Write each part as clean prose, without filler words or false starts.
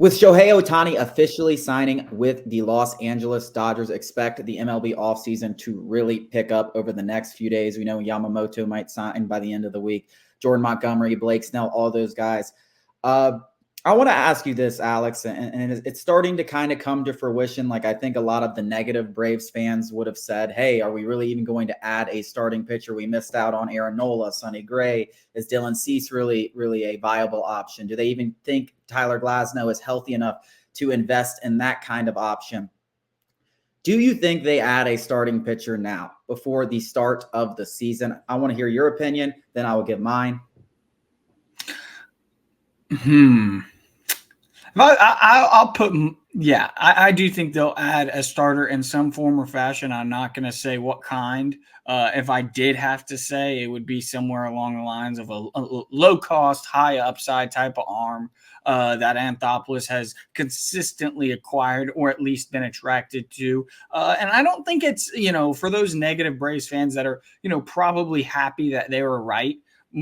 With Shohei Ohtani officially signing with the Los Angeles Dodgers, expect the MLB offseason to really pick up over the next few days. We know Yamamoto might sign by the end of the week. Jordan Montgomery, Blake Snell, all those guys. I want to ask you this, Alex, and it's starting to kind of come to fruition. Like I think a lot of the negative Braves fans would have said, hey, are we really even going to add a starting pitcher? We missed out on Aaron Nola, Sonny Gray. Is Dylan Cease really a viable option? Do they even think Tyler Glasnow is healthy enough to invest in that kind of option? Do you think they add a starting pitcher now before the start of the season? I want to hear your opinion, then I will give mine. I'll put, yeah, I do think they'll add a starter in some form or fashion. I'm not going to say what kind. If I did have to say, it would be somewhere along the lines of a low-cost, high-upside type of arm that Anthopoulos has consistently acquired or at least been attracted to. And I don't think it's, for those negative Braves fans that are, probably happy that they were right.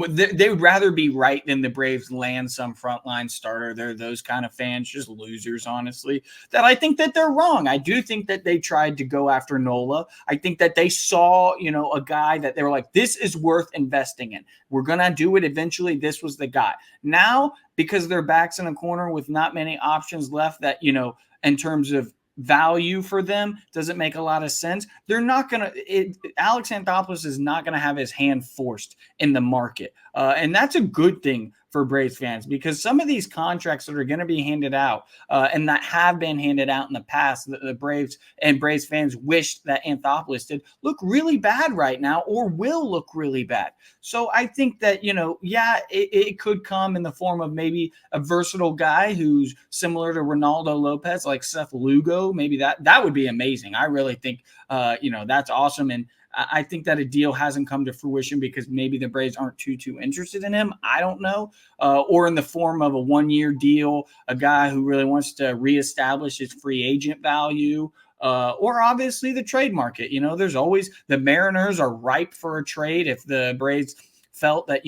They would rather be right than the Braves land some frontline starter. They're those kind of fans, just losers, honestly, that I think that they're wrong. I do think that they tried to go after Nola. I think that they saw, a guy that they were like, this is worth investing in. We're going to do it eventually. This was the guy. Now, because their back's in a corner with not many options left that, in terms of value for them doesn't make a lot of sense. They're not going to – Alex Anthopoulos is not going to have his hand forced in the market. And that's a good thing for Braves fans because some of these contracts that are going to be handed out and that have been handed out in the past, the Braves and Braves fans wished that Anthopoulos did look really bad right now or will look really bad. So I think that, it could come in the form of maybe a versatile guy who's similar to Ronaldo Lopez, like Seth Lugo. Maybe that would be amazing. I really think, that's awesome. And I think that a deal hasn't come to fruition because maybe the Braves aren't too interested in him. I don't know. Or in the form of a one-year deal, a guy who really wants to reestablish his free agent value. Or obviously the trade market. There's always the Mariners are ripe for a trade if the Braves felt that,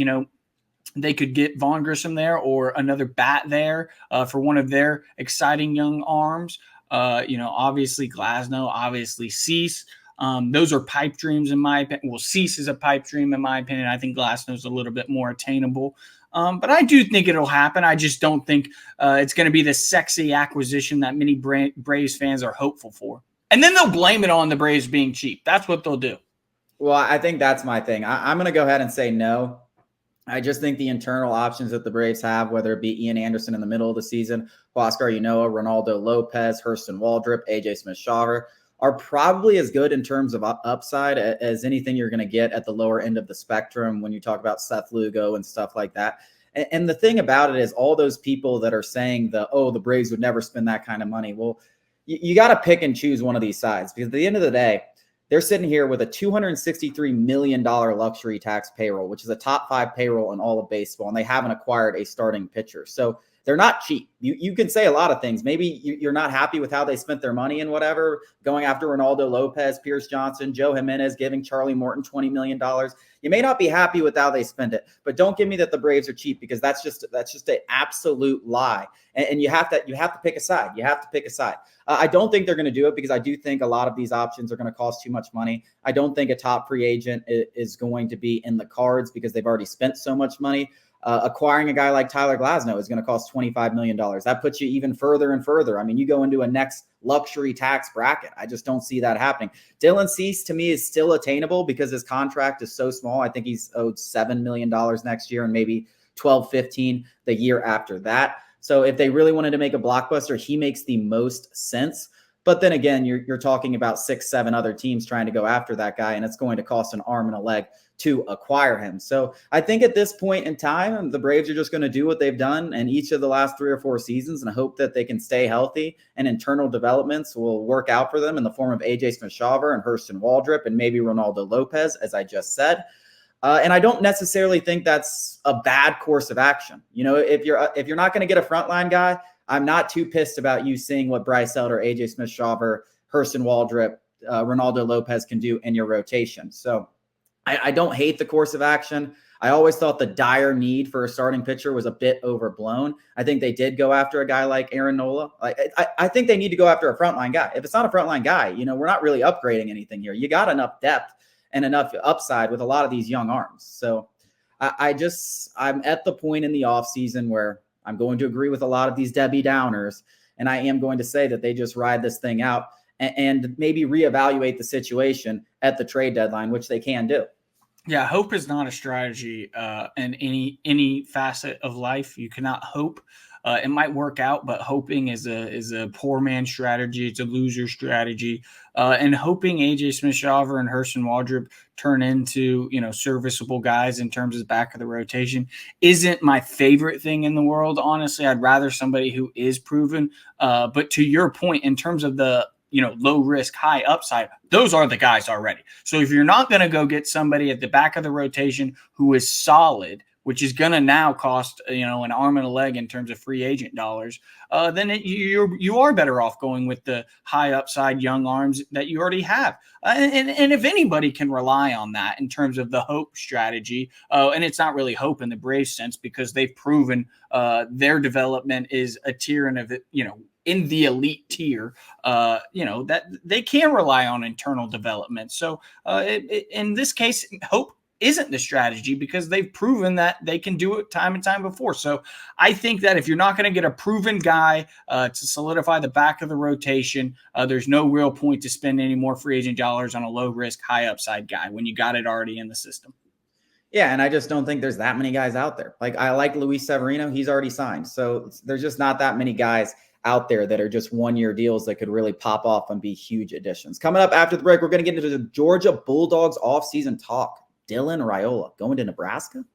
they could get Vaughn Grissom there or another bat there for one of their exciting young arms. Obviously Glasnow, obviously Cease. Those are pipe dreams in my opinion. Well, Cease is a pipe dream in my opinion. I think Glasnow's a little bit more attainable. But I do think it'll happen. I just don't think it's going to be the sexy acquisition that many Braves fans are hopeful for. And then they'll blame it on the Braves being cheap. That's what they'll do. Well, I think that's my thing. I'm going to go ahead and say no. I just think the internal options that the Braves have, whether it be Ian Anderson in the middle of the season, Huascar Ynoa, Ronaldo Lopez, Hurston Waldrep, AJ Smith-Shawver, are probably as good in terms of upside as anything you're going to get at the lower end of the spectrum when you talk about Seth Lugo and stuff like that. And the thing about it is all those people that are saying the Braves would never spend that kind of money. Well, you got to pick and choose one of these sides because at the end of the day, they're sitting here with a $263 million luxury tax payroll, which is a top 5 payroll in all of baseball, and they haven't acquired a starting pitcher. So they're not cheap. You can say a lot of things. Maybe you're not happy with how they spent their money and whatever, going after Ronaldo Lopez, Pierce Johnson, Joe Jimenez, giving Charlie Morton $20 million. You may not be happy with how they spend it, but don't give me that the Braves are cheap because that's just an absolute lie. And you have to pick a side. You have to pick a side. I don't think they're going to do it because I do think a lot of these options are going to cost too much money. I don't think a top free agent is going to be in the cards because they've already spent so much money. Acquiring a guy like Tyler Glasnow is going to cost $25 million. That puts you even further and further. I mean, you go into a next luxury tax bracket. I just don't see that happening. Dylan Cease, to me, is still attainable because his contract is so small. I think he's owed $7 million next year and maybe 12, 15 the year after that. So if they really wanted to make a blockbuster, he makes the most sense. But then again, you're talking about 6, 7 other teams trying to go after that guy, and it's going to cost an arm and a leg to acquire him. So I think at this point in time, the Braves are just going to do what they've done in each of the last 3 or 4 seasons and hope that they can stay healthy and internal developments will work out for them in the form of AJ Smith-Shawver and Hurston Waldrep and maybe Ronaldo Lopez, as I just said. And I don't necessarily think that's a bad course of action. If you're not going to get a frontline guy, I'm not too pissed about you seeing what Bryce Elder, AJ Smith-Shawver, Hurston Waldrep, Ronaldo Lopez can do in your rotation. So I don't hate the course of action. I always thought the dire need for a starting pitcher was a bit overblown. I think they did go after a guy like Aaron Nola. I think they need to go after a frontline guy. If it's not a frontline guy, we're not really upgrading anything here. You got enough depth and enough upside with a lot of these young arms. So I'm at the point in the offseason where I'm going to agree with a lot of these Debbie Downers, and I am going to say that they just ride this thing out and maybe reevaluate the situation at the trade deadline, which they can do. Yeah, hope is not a strategy in any facet of life. You cannot hope. It might work out, but hoping is a poor man's strategy. It's a loser strategy. And hoping AJ Smith-Shawver and Hurston Waldrop turn into serviceable guys in terms of the back of the rotation isn't my favorite thing in the world. Honestly, I'd rather somebody who is proven. But to your point, in terms of the low risk, high upside, those are the guys already. So if you're not going to go get somebody at the back of the rotation who is solid, which is going to now cost, an arm and a leg in terms of free agent dollars, then you are better off going with the high upside young arms that you already have. And if anybody can rely on that in terms of the hope strategy, and it's not really hope in the Braves sense because they've proven their development is a tier in the elite tier, that they can rely on internal development. So in this case, hope isn't the strategy because they've proven that they can do it time and time before. So I think that if you're not going to get a proven guy to solidify the back of the rotation, there's no real point to spend any more free agent dollars on a low risk, high upside guy when you got it already in the system. Yeah, and I just don't think there's that many guys out there. Like I like Luis Severino, he's already signed. So there's just not that many guys out there that are just 1-year deals that could really pop off and be huge additions. Coming up after the break, we're going to get into the Georgia Bulldogs offseason talk. Dylan Raiola going to Nebraska?